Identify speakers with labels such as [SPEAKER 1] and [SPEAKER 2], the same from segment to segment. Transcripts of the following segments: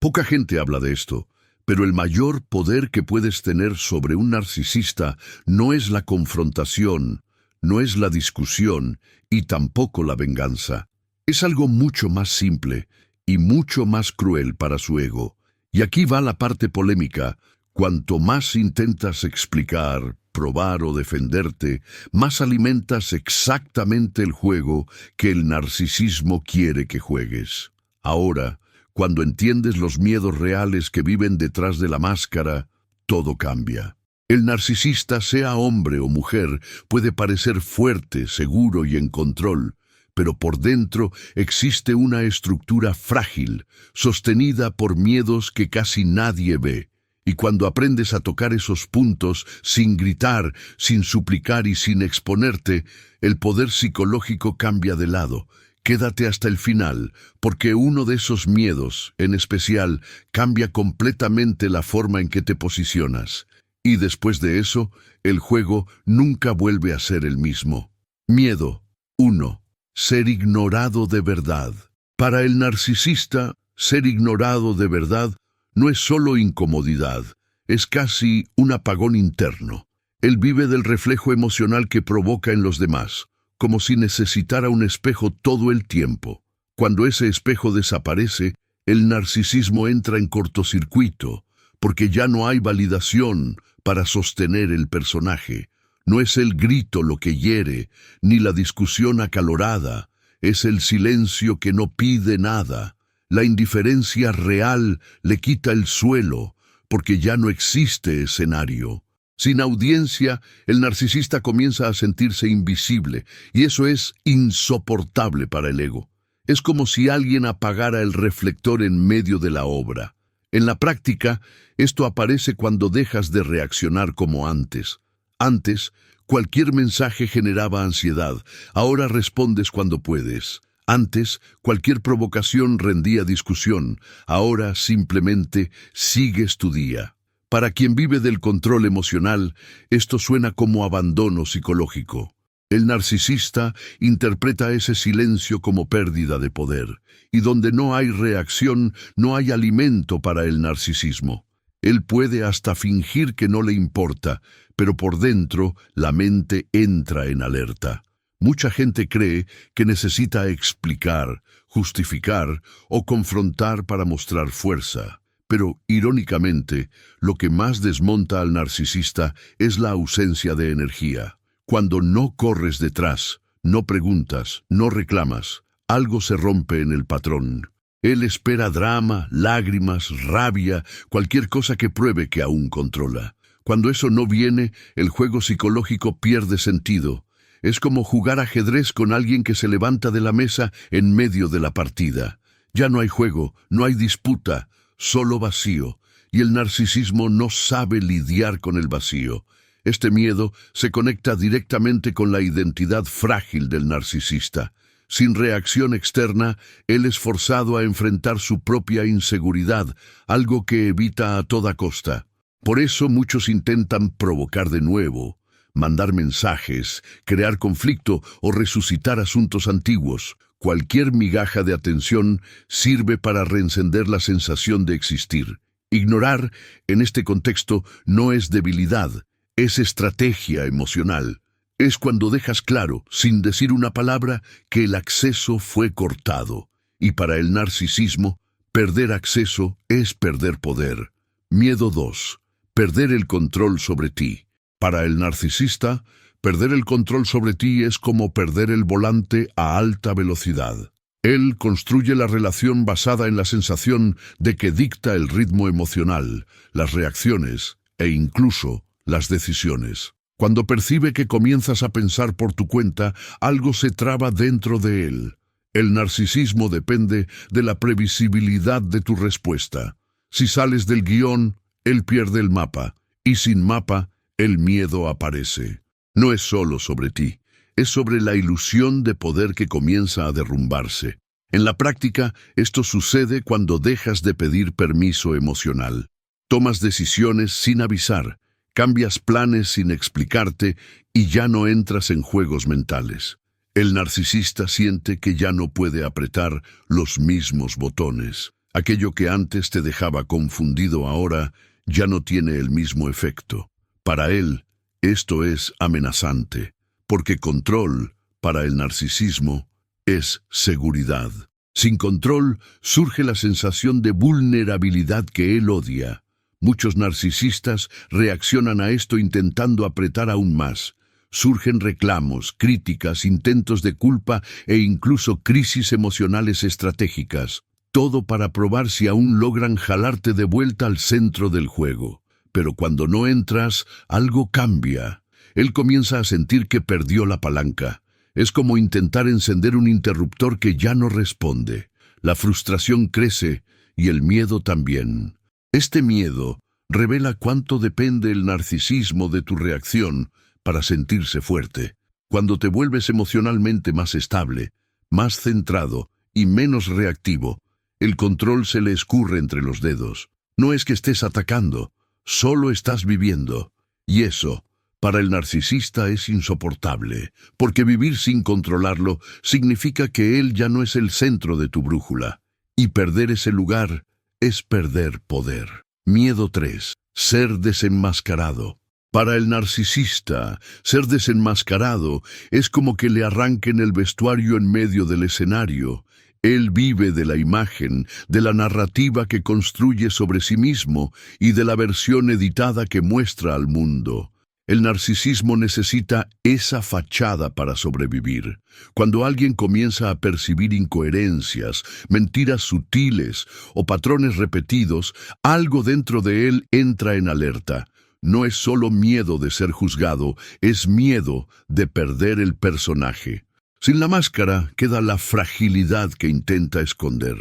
[SPEAKER 1] Poca gente habla de esto, pero el mayor poder que puedes tener sobre un narcisista no es la confrontación, no es la discusión y tampoco la venganza. Es algo mucho más simple y mucho más cruel para su ego. Y aquí va la parte polémica. Cuanto más intentas explicar, probar o defenderte, más alimentas exactamente el juego que el narcisismo quiere que juegues. Ahora, cuando entiendes los miedos reales que viven detrás de la máscara, todo cambia. El narcisista, sea hombre o mujer, puede parecer fuerte, seguro y en control, pero por dentro existe una estructura frágil, sostenida por miedos que casi nadie ve. Y cuando aprendes a tocar esos puntos, sin gritar, sin suplicar y sin exponerte, el poder psicológico cambia de lado. Quédate hasta el final, porque uno de esos miedos, en especial, cambia completamente la forma en que te posicionas. Y después de eso, el juego nunca vuelve a ser el mismo. Miedo. 1. Ser ignorado de verdad. Para el narcisista, ser ignorado de verdad no es solo incomodidad, es casi un apagón interno. Él vive del reflejo emocional que provoca en los demás, como si necesitara un espejo todo el tiempo. Cuando ese espejo desaparece, el narcisismo entra en cortocircuito, porque ya no hay validación para sostener el personaje. No es el grito lo que hiere, ni la discusión acalorada, es el silencio que no pide nada. La indiferencia real le quita el suelo, porque ya no existe escenario. Sin audiencia, el narcisista comienza a sentirse invisible, y eso es insoportable para el ego. Es como si alguien apagara el reflector en medio de la obra. En la práctica, esto aparece cuando dejas de reaccionar como antes. Antes, cualquier mensaje generaba ansiedad, ahora respondes cuando puedes. Antes, cualquier provocación rendía discusión, ahora simplemente sigues tu día. Para quien vive del control emocional, esto suena como abandono psicológico. El narcisista interpreta ese silencio como pérdida de poder, y donde no hay reacción, no hay alimento para el narcisismo. Él puede hasta fingir que no le importa, pero por dentro la mente entra en alerta. Mucha gente cree que necesita explicar, justificar o confrontar para mostrar fuerza. Pero, irónicamente, lo que más desmonta al narcisista es la ausencia de energía. Cuando no corres detrás, no preguntas, no reclamas, algo se rompe en el patrón. Él espera drama, lágrimas, rabia, cualquier cosa que pruebe que aún controla. Cuando eso no viene, el juego psicológico pierde sentido. Es como jugar ajedrez con alguien que se levanta de la mesa en medio de la partida. Ya no hay juego, no hay disputa, solo vacío. Y el narcisismo no sabe lidiar con el vacío. Este miedo se conecta directamente con la identidad frágil del narcisista. Sin reacción externa, él es forzado a enfrentar su propia inseguridad, algo que evita a toda costa. Por eso muchos intentan provocar de nuevo, mandar mensajes, crear conflicto o resucitar asuntos antiguos. Cualquier migaja de atención sirve para reencender la sensación de existir. Ignorar, en este contexto, no es debilidad, es estrategia emocional. Es cuando dejas claro, sin decir una palabra, que el acceso fue cortado. Y para el narcisismo, perder acceso es perder poder. Miedo 2. Perder el control sobre ti. Para el narcisista, perder el control sobre ti es como perder el volante a alta velocidad. Él construye la relación basada en la sensación de que dicta el ritmo emocional, las reacciones e incluso las decisiones. Cuando percibe que comienzas a pensar por tu cuenta, algo se traba dentro de él. El narcisismo depende de la previsibilidad de tu respuesta. Si sales del guión, él pierde el mapa, y sin mapa, el miedo aparece. No es solo sobre ti, es sobre la ilusión de poder que comienza a derrumbarse. En la práctica, esto sucede cuando dejas de pedir permiso emocional. Tomas decisiones sin avisar, cambias planes sin explicarte y ya no entras en juegos mentales. El narcisista siente que ya no puede apretar los mismos botones. Aquello que antes te dejaba confundido ahora ya no tiene el mismo efecto. Para él, esto es amenazante, porque control, para el narcisismo, es seguridad. Sin control surge la sensación de vulnerabilidad que él odia. Muchos narcisistas reaccionan a esto intentando apretar aún más. Surgen reclamos, críticas, intentos de culpa e incluso crisis emocionales estratégicas. Todo para probar si aún logran jalarte de vuelta al centro del juego. Pero cuando no entras, algo cambia. Él comienza a sentir que perdió la palanca. Es como intentar encender un interruptor que ya no responde. La frustración crece y el miedo también. Este miedo revela cuánto depende el narcisismo de tu reacción para sentirse fuerte. Cuando te vuelves emocionalmente más estable, más centrado y menos reactivo, el control se le escurre entre los dedos. No es que estés atacando, solo estás viviendo. Y eso, para el narcisista, es insoportable, porque vivir sin controlarlo significa que él ya no es el centro de tu brújula. Y perder ese lugar es perder poder. Miedo 3. Ser desenmascarado. Para el narcisista, ser desenmascarado es como que le arranquen el vestuario en medio del escenario. Él vive de la imagen, de la narrativa que construye sobre sí mismo y de la versión editada que muestra al mundo. El narcisismo necesita esa fachada para sobrevivir. Cuando alguien comienza a percibir incoherencias, mentiras sutiles o patrones repetidos, algo dentro de él entra en alerta. No es solo miedo de ser juzgado, es miedo de perder el personaje. Sin la máscara queda la fragilidad que intenta esconder.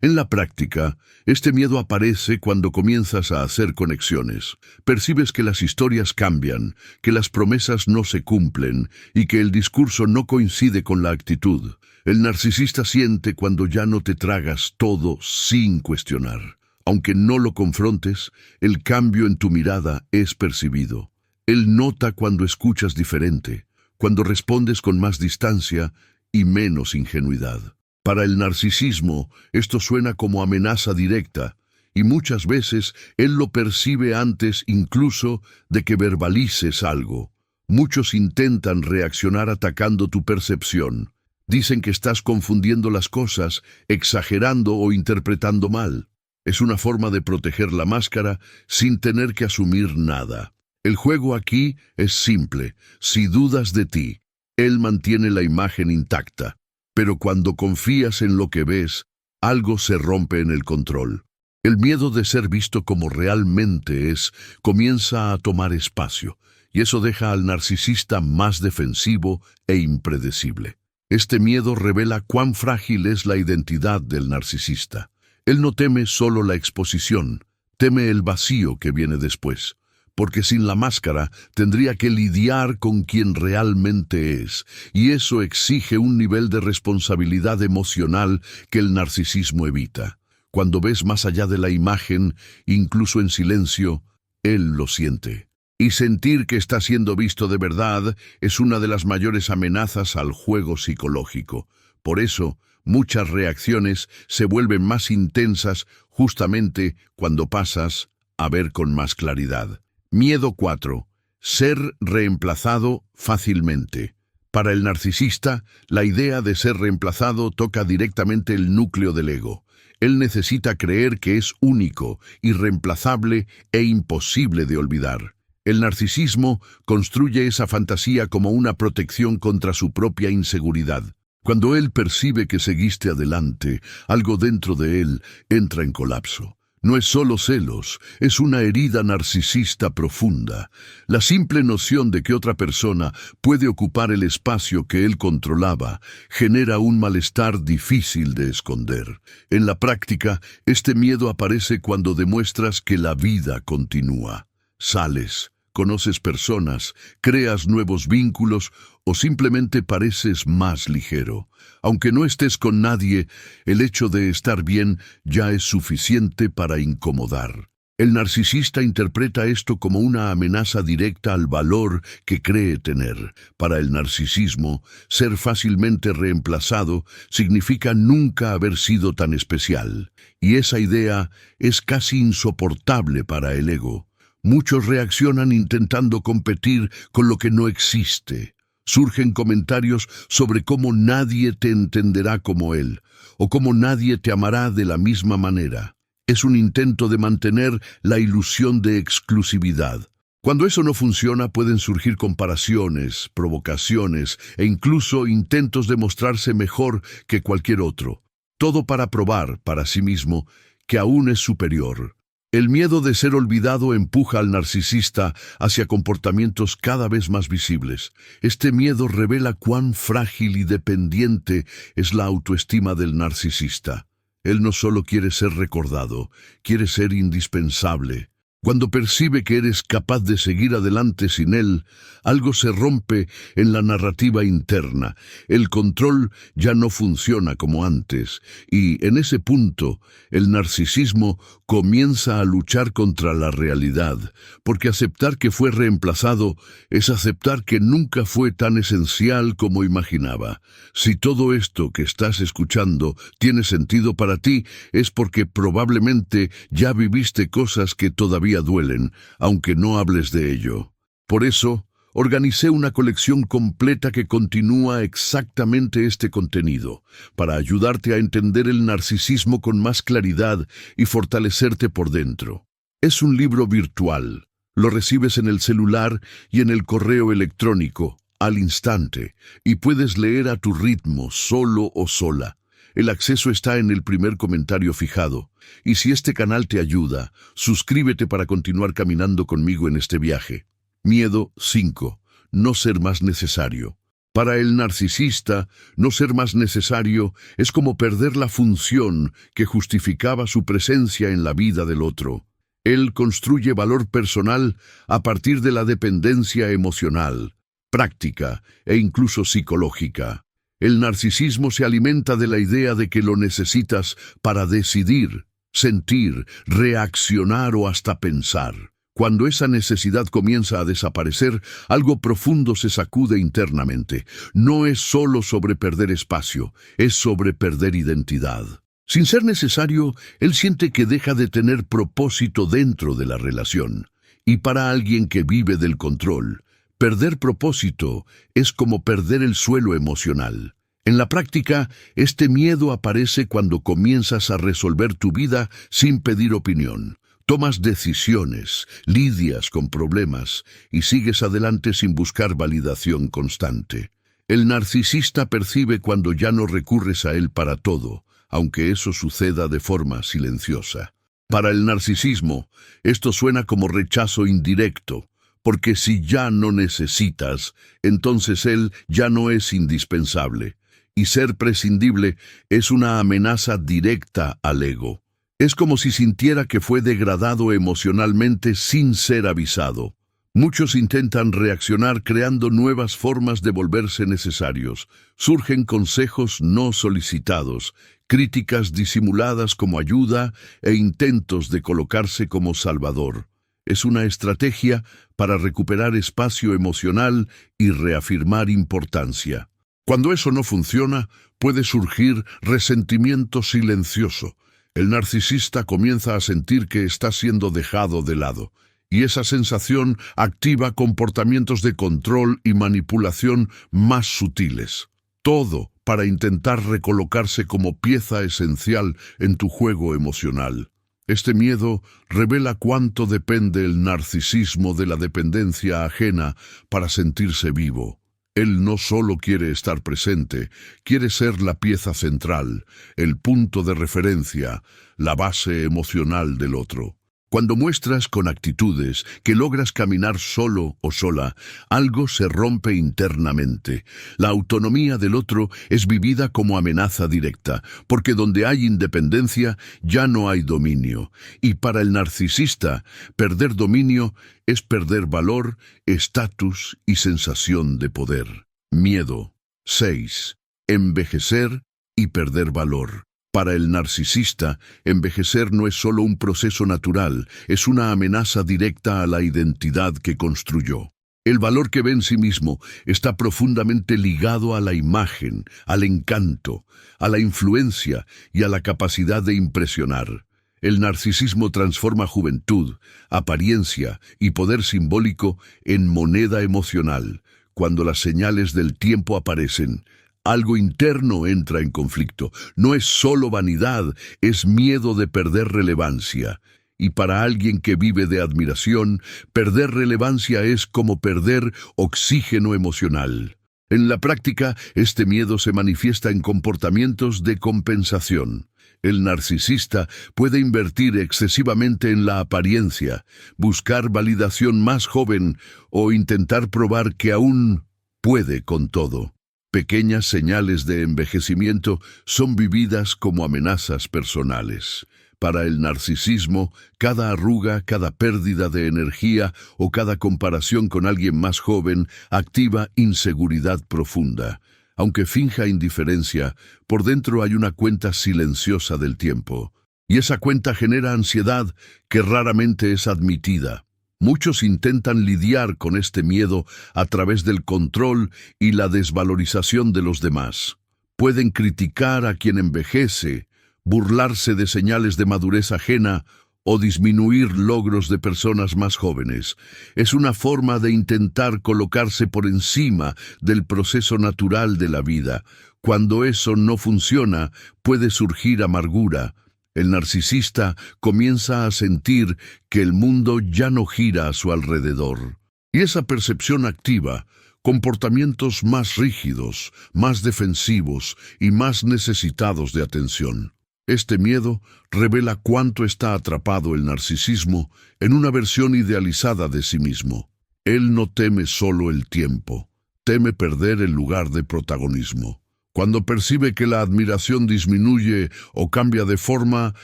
[SPEAKER 1] En la práctica, este miedo aparece cuando comienzas a hacer conexiones. Percibes que las historias cambian, que las promesas no se cumplen y que el discurso no coincide con la actitud. El narcisista siente cuando ya no te tragas todo sin cuestionar. Aunque no lo confrontes, el cambio en tu mirada es percibido. Él nota cuando escuchas diferente, cuando respondes con más distancia y menos ingenuidad. Para el narcisismo, esto suena como amenaza directa, y muchas veces él lo percibe antes incluso de que verbalices algo. Muchos intentan reaccionar atacando tu percepción. Dicen que estás confundiendo las cosas, exagerando o interpretando mal. Es una forma de proteger la máscara sin tener que asumir nada. El juego aquí es simple. Si dudas de ti, él mantiene la imagen intacta. Pero cuando confías en lo que ves, algo se rompe en el control. El miedo de ser visto como realmente es comienza a tomar espacio, y eso deja al narcisista más defensivo e impredecible. Este miedo revela cuán frágil es la identidad del narcisista. Él no teme solo la exposición, teme el vacío que viene después. Porque sin la máscara tendría que lidiar con quien realmente es, y eso exige un nivel de responsabilidad emocional que el narcisismo evita. Cuando ves más allá de la imagen, incluso en silencio, él lo siente. Y sentir que está siendo visto de verdad es una de las mayores amenazas al juego psicológico. Por eso, muchas reacciones se vuelven más intensas justamente cuando pasas a ver con más claridad. Miedo 4. Ser reemplazado fácilmente. Para el narcisista, la idea de ser reemplazado toca directamente el núcleo del ego. Él necesita creer que es único, irreemplazable e imposible de olvidar. El narcisismo construye esa fantasía como una protección contra su propia inseguridad. Cuando él percibe que seguiste adelante, algo dentro de él entra en colapso. No es solo celos, es una herida narcisista profunda. La simple noción de que otra persona puede ocupar el espacio que él controlaba genera un malestar difícil de esconder. En la práctica, este miedo aparece cuando demuestras que la vida continúa. Sales, conoces personas, creas nuevos vínculos o simplemente pareces más ligero. Aunque no estés con nadie, el hecho de estar bien ya es suficiente para incomodar. El narcisista interpreta esto como una amenaza directa al valor que cree tener. Para el narcisismo, ser fácilmente reemplazado significa nunca haber sido tan especial. Y esa idea es casi insoportable para el ego. Muchos reaccionan intentando competir con lo que no existe. Surgen comentarios sobre cómo nadie te entenderá como él, o cómo nadie te amará de la misma manera. Es un intento de mantener la ilusión de exclusividad. Cuando eso no funciona, pueden surgir comparaciones, provocaciones e incluso intentos de mostrarse mejor que cualquier otro. Todo para probar para sí mismo que aún es superior. El miedo de ser olvidado empuja al narcisista hacia comportamientos cada vez más visibles. Este miedo revela cuán frágil y dependiente es la autoestima del narcisista. Él no solo quiere ser recordado, quiere ser indispensable. Cuando percibe que eres capaz de seguir adelante sin él, algo se rompe en la narrativa interna. El control ya no funciona como antes, y en ese punto, el narcisismo comienza a luchar contra la realidad, porque aceptar que fue reemplazado es aceptar que nunca fue tan esencial como imaginaba. Si todo esto que estás escuchando tiene sentido para ti, es porque probablemente ya viviste cosas que todavía duelen, aunque no hables de ello. Por eso, organicé una colección completa que continúa exactamente este contenido, para ayudarte a entender el narcisismo con más claridad y fortalecerte por dentro. Es un libro virtual. Lo recibes en el celular y en el correo electrónico, al instante, y puedes leer a tu ritmo, solo o sola. El acceso está en el primer comentario fijado. Y si este canal te ayuda, suscríbete para continuar caminando conmigo en este viaje. Miedo 5. No ser más necesario. Para el narcisista, no ser más necesario es como perder la función que justificaba su presencia en la vida del otro. Él construye valor personal a partir de la dependencia emocional, práctica e incluso psicológica. El narcisismo se alimenta de la idea de que lo necesitas para decidir, sentir, reaccionar o hasta pensar. Cuando esa necesidad comienza a desaparecer, algo profundo se sacude internamente. No es solo sobre perder espacio, es sobre perder identidad. Sin ser necesario, él siente que deja de tener propósito dentro de la relación. Y para alguien que vive del control, perder propósito es como perder el suelo emocional. En la práctica, este miedo aparece cuando comienzas a resolver tu vida sin pedir opinión. Tomas decisiones, lidias con problemas y sigues adelante sin buscar validación constante. El narcisista percibe cuando ya no recurres a él para todo, aunque eso suceda de forma silenciosa. Para el narcisismo, esto suena como rechazo indirecto, porque si ya no necesitas, entonces él ya no es indispensable. Y ser prescindible es una amenaza directa al ego. Es como si sintiera que fue degradado emocionalmente sin ser avisado. Muchos intentan reaccionar creando nuevas formas de volverse necesarios. Surgen consejos no solicitados, críticas disimuladas como ayuda e intentos de colocarse como salvador. Es una estrategia para recuperar espacio emocional y reafirmar importancia. Cuando eso no funciona, puede surgir resentimiento silencioso. El narcisista comienza a sentir que está siendo dejado de lado, y esa sensación activa comportamientos de control y manipulación más sutiles. Todo para intentar recolocarse como pieza esencial en tu juego emocional. Este miedo revela cuánto depende el narcisismo de la dependencia ajena para sentirse vivo. Él no solo quiere estar presente, quiere ser la pieza central, el punto de referencia, la base emocional del otro. Cuando muestras con actitudes que logras caminar solo o sola, algo se rompe internamente. La autonomía del otro es vivida como amenaza directa, porque donde hay independencia ya no hay dominio. Y para el narcisista, perder dominio es perder valor, estatus y sensación de poder. Miedo. 6. Envejecer y perder valor. Para el narcisista, envejecer no es solo un proceso natural, es una amenaza directa a la identidad que construyó. El valor que ve en sí mismo está profundamente ligado a la imagen, al encanto, a la influencia y a la capacidad de impresionar. El narcisismo transforma juventud, apariencia y poder simbólico en moneda emocional. Cuando las señales del tiempo aparecen, algo interno entra en conflicto. No es solo vanidad, es miedo de perder relevancia. Y para alguien que vive de admiración, perder relevancia es como perder oxígeno emocional. En la práctica, este miedo se manifiesta en comportamientos de compensación. El narcisista puede invertir excesivamente en la apariencia, buscar validación más joven o intentar probar que aún puede con todo. Pequeñas señales de envejecimiento son vividas como amenazas personales. Para el narcisismo, cada arruga, cada pérdida de energía o cada comparación con alguien más joven activa inseguridad profunda. Aunque finja indiferencia, por dentro hay una cuenta silenciosa del tiempo. Y esa cuenta genera ansiedad que raramente es admitida. Muchos intentan lidiar con este miedo a través del control y la desvalorización de los demás. Pueden criticar a quien envejece, burlarse de señales de madurez ajena o disminuir logros de personas más jóvenes. Es una forma de intentar colocarse por encima del proceso natural de la vida. Cuando eso no funciona, puede surgir amargura. El narcisista comienza a sentir que el mundo ya no gira a su alrededor. Y esa percepción activa comportamientos más rígidos, más defensivos y más necesitados de atención. Este miedo revela cuánto está atrapado el narcisismo en una versión idealizada de sí mismo. Él no teme solo el tiempo, teme perder el lugar de protagonismo. Cuando percibe que la admiración disminuye o cambia de forma,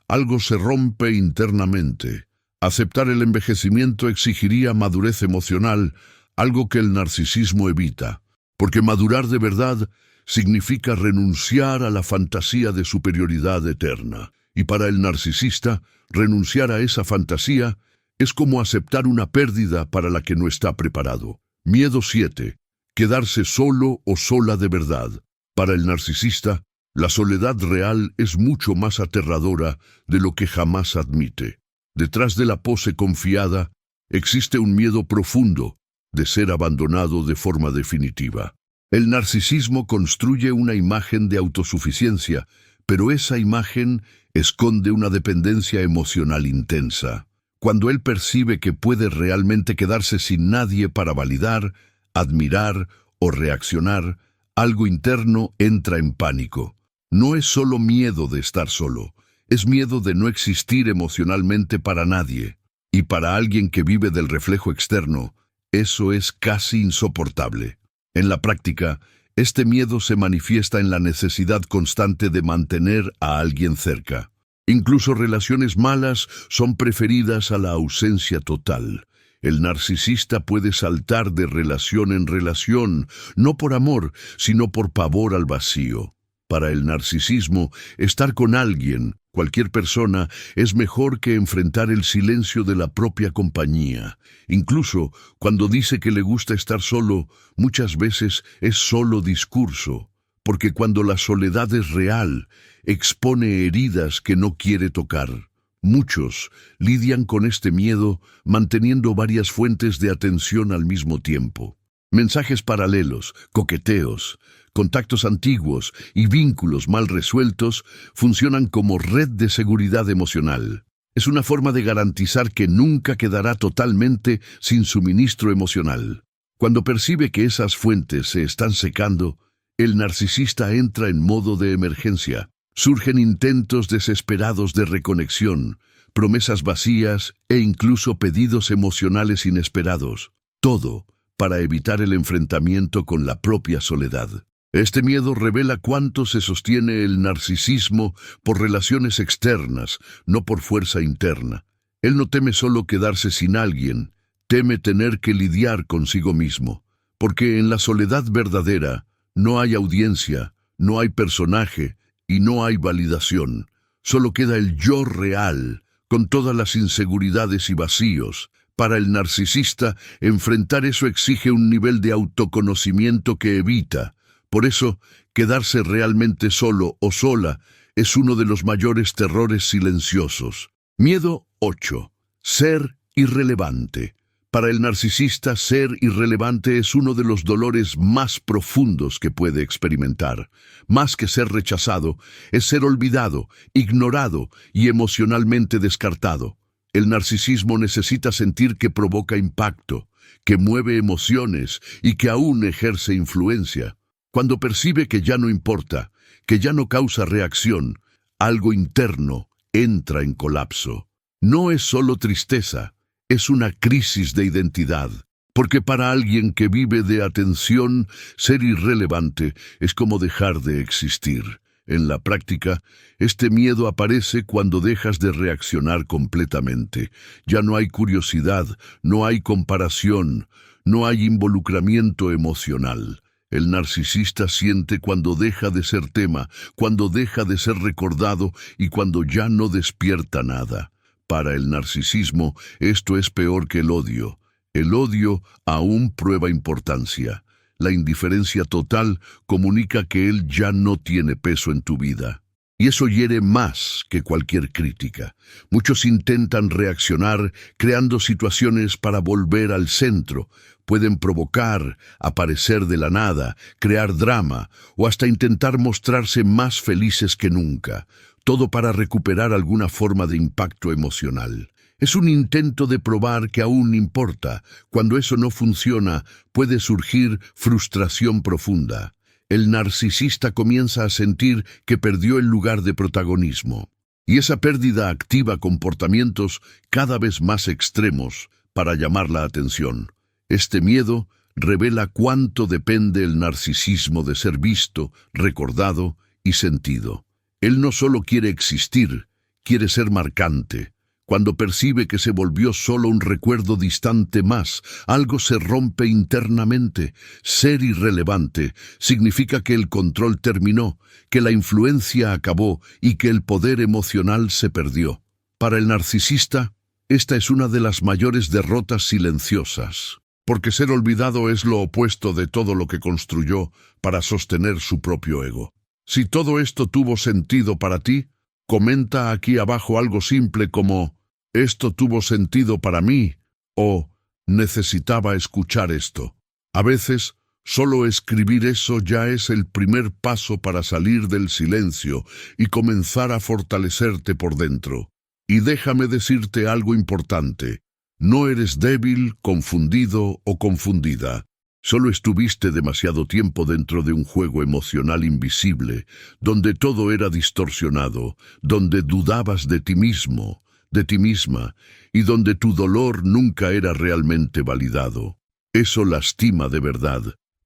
[SPEAKER 1] algo se rompe internamente. Aceptar el envejecimiento exigiría madurez emocional, algo que el narcisismo evita, porque madurar de verdad significa renunciar a la fantasía de superioridad eterna. Y para el narcisista, renunciar a esa fantasía es como aceptar una pérdida para la que no está preparado. Miedo 7. Quedarse solo o sola de verdad. Para el narcisista, la soledad real es mucho más aterradora de lo que jamás admite. Detrás de la pose confiada, existe un miedo profundo de ser abandonado de forma definitiva. El narcisismo construye una imagen de autosuficiencia, pero esa imagen esconde una dependencia emocional intensa. Cuando él percibe que puede realmente quedarse sin nadie para validar, admirar o reaccionar, algo interno entra en pánico. No es solo miedo de estar solo, es miedo de no existir emocionalmente para nadie. Y para alguien que vive del reflejo externo, eso es casi insoportable. En la práctica, este miedo se manifiesta en la necesidad constante de mantener a alguien cerca. Incluso relaciones malas son preferidas a la ausencia total. El narcisista puede saltar de relación en relación, no por amor, sino por pavor al vacío. Para el narcisismo, estar con alguien, cualquier persona, es mejor que enfrentar el silencio de la propia compañía. Incluso cuando dice que le gusta estar solo, muchas veces es solo discurso, porque cuando la soledad es real, expone heridas que no quiere tocar. Muchos lidian con este miedo manteniendo varias fuentes de atención al mismo tiempo. Mensajes paralelos, coqueteos, contactos antiguos y vínculos mal resueltos funcionan como red de seguridad emocional. Es una forma de garantizar que nunca quedará totalmente sin suministro emocional. Cuando percibe que esas fuentes se están secando, el narcisista entra en modo de emergencia. Surgen intentos desesperados de reconexión, promesas vacías e incluso pedidos emocionales inesperados. Todo para evitar el enfrentamiento con la propia soledad. Este miedo revela cuánto se sostiene el narcisismo por relaciones externas, no por fuerza interna. Él no teme solo quedarse sin alguien, teme tener que lidiar consigo mismo, porque en la soledad verdadera no hay audiencia, no hay personaje, y no hay validación. Solo queda el yo real, con todas las inseguridades y vacíos. Para el narcisista, enfrentar eso exige un nivel de autoconocimiento que evita. Por eso, quedarse realmente solo o sola es uno de los mayores terrores silenciosos. Miedo 8. Ser irrelevante. Para el narcisista, ser irrelevante es uno de los dolores más profundos que puede experimentar. Más que ser rechazado, es ser olvidado, ignorado y emocionalmente descartado. El narcisismo necesita sentir que provoca impacto, que mueve emociones y que aún ejerce influencia. Cuando percibe que ya no importa, que ya no causa reacción, algo interno entra en colapso. No es solo tristeza, es una crisis de identidad. Porque para alguien que vive de atención, ser irrelevante es como dejar de existir. En la práctica, este miedo aparece cuando dejas de reaccionar completamente. Ya no hay curiosidad, no hay comparación, no hay involucramiento emocional. El narcisista siente cuando deja de ser tema, cuando deja de ser recordado y cuando ya no despierta nada. Para el narcisismo, esto es peor que el odio. El odio aún prueba importancia. La indiferencia total comunica que él ya no tiene peso en tu vida. Y eso hiere más que cualquier crítica. Muchos intentan reaccionar creando situaciones para volver al centro. Pueden provocar, aparecer de la nada, crear drama o hasta intentar mostrarse más felices que nunca. Todo para recuperar alguna forma de impacto emocional. Es un intento de probar que aún importa. Cuando eso no funciona, puede surgir frustración profunda. El narcisista comienza a sentir que perdió el lugar de protagonismo. Y esa pérdida activa comportamientos cada vez más extremos para llamar la atención. Este miedo revela cuánto depende el narcisismo de ser visto, recordado y sentido. Él no solo quiere existir, quiere ser marcante. Cuando percibe que se volvió solo un recuerdo distante más, algo se rompe internamente. Ser irrelevante significa que el control terminó, que la influencia acabó y que el poder emocional se perdió. Para el narcisista, esta es una de las mayores derrotas silenciosas, porque ser olvidado es lo opuesto de todo lo que construyó para sostener su propio ego. Si todo esto tuvo sentido para ti, comenta aquí abajo algo simple como «Esto tuvo sentido para mí» o «Necesitaba escuchar esto». A veces, solo escribir eso ya es el primer paso para salir del silencio y comenzar a fortalecerte por dentro. Y déjame decirte algo importante. No eres débil, confundido o confundida. Solo estuviste demasiado tiempo dentro de un juego emocional invisible, donde todo era distorsionado, donde dudabas de ti mismo, de ti misma, y donde tu dolor nunca era realmente validado. Eso lastima de verdad.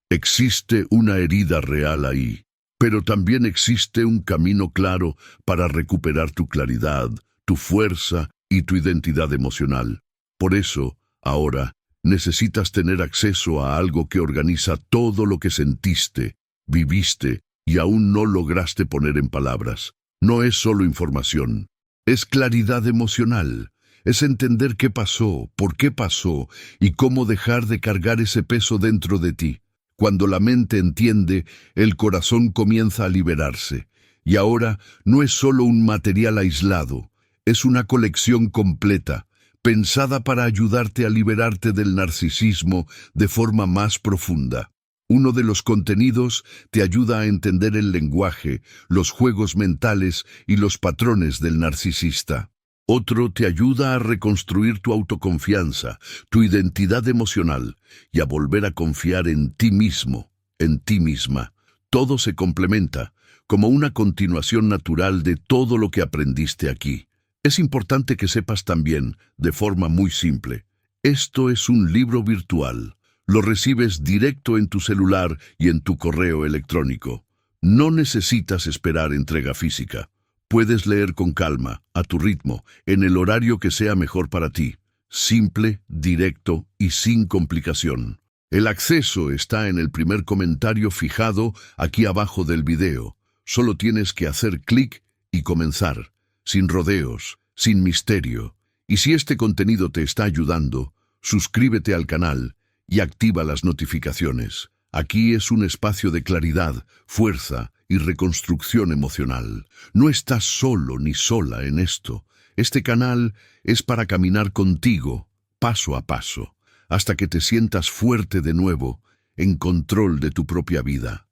[SPEAKER 1] Existe una herida real ahí, pero también existe un camino claro para recuperar tu claridad, tu fuerza y tu identidad emocional. Por eso, ahora, necesitas tener acceso a algo que organiza todo lo que sentiste, viviste y aún no lograste poner en palabras. No es solo información, es claridad emocional, es entender qué pasó, por qué pasó y cómo dejar de cargar ese peso dentro de ti. Cuando la mente entiende, el corazón comienza a liberarse. Y ahora no es solo un material aislado, es una colección completa, pensada para ayudarte a liberarte del narcisismo de forma más profunda. Uno de los contenidos te ayuda a entender el lenguaje, los juegos mentales y los patrones del narcisista. Otro te ayuda a reconstruir tu autoconfianza, tu identidad emocional y a volver a confiar en ti mismo, en ti misma. Todo se complementa, como una continuación natural de todo lo que aprendiste aquí. Es importante que sepas también, de forma muy simple, esto es un libro virtual. Lo recibes directo en tu celular y en tu correo electrónico. No necesitas esperar entrega física. Puedes leer con calma, a tu ritmo, en el horario que sea mejor para ti. Simple, directo y sin complicación. El acceso está en el primer comentario fijado aquí abajo del video. Solo tienes que hacer clic y comenzar, sin rodeos, sin misterio. Y si este contenido te está ayudando, suscríbete al canal y activa las notificaciones. Aquí es un espacio de claridad, fuerza y reconstrucción emocional. No estás solo ni sola en esto. Este canal es para caminar contigo, paso a paso, hasta que te sientas fuerte de nuevo, en control de tu propia vida.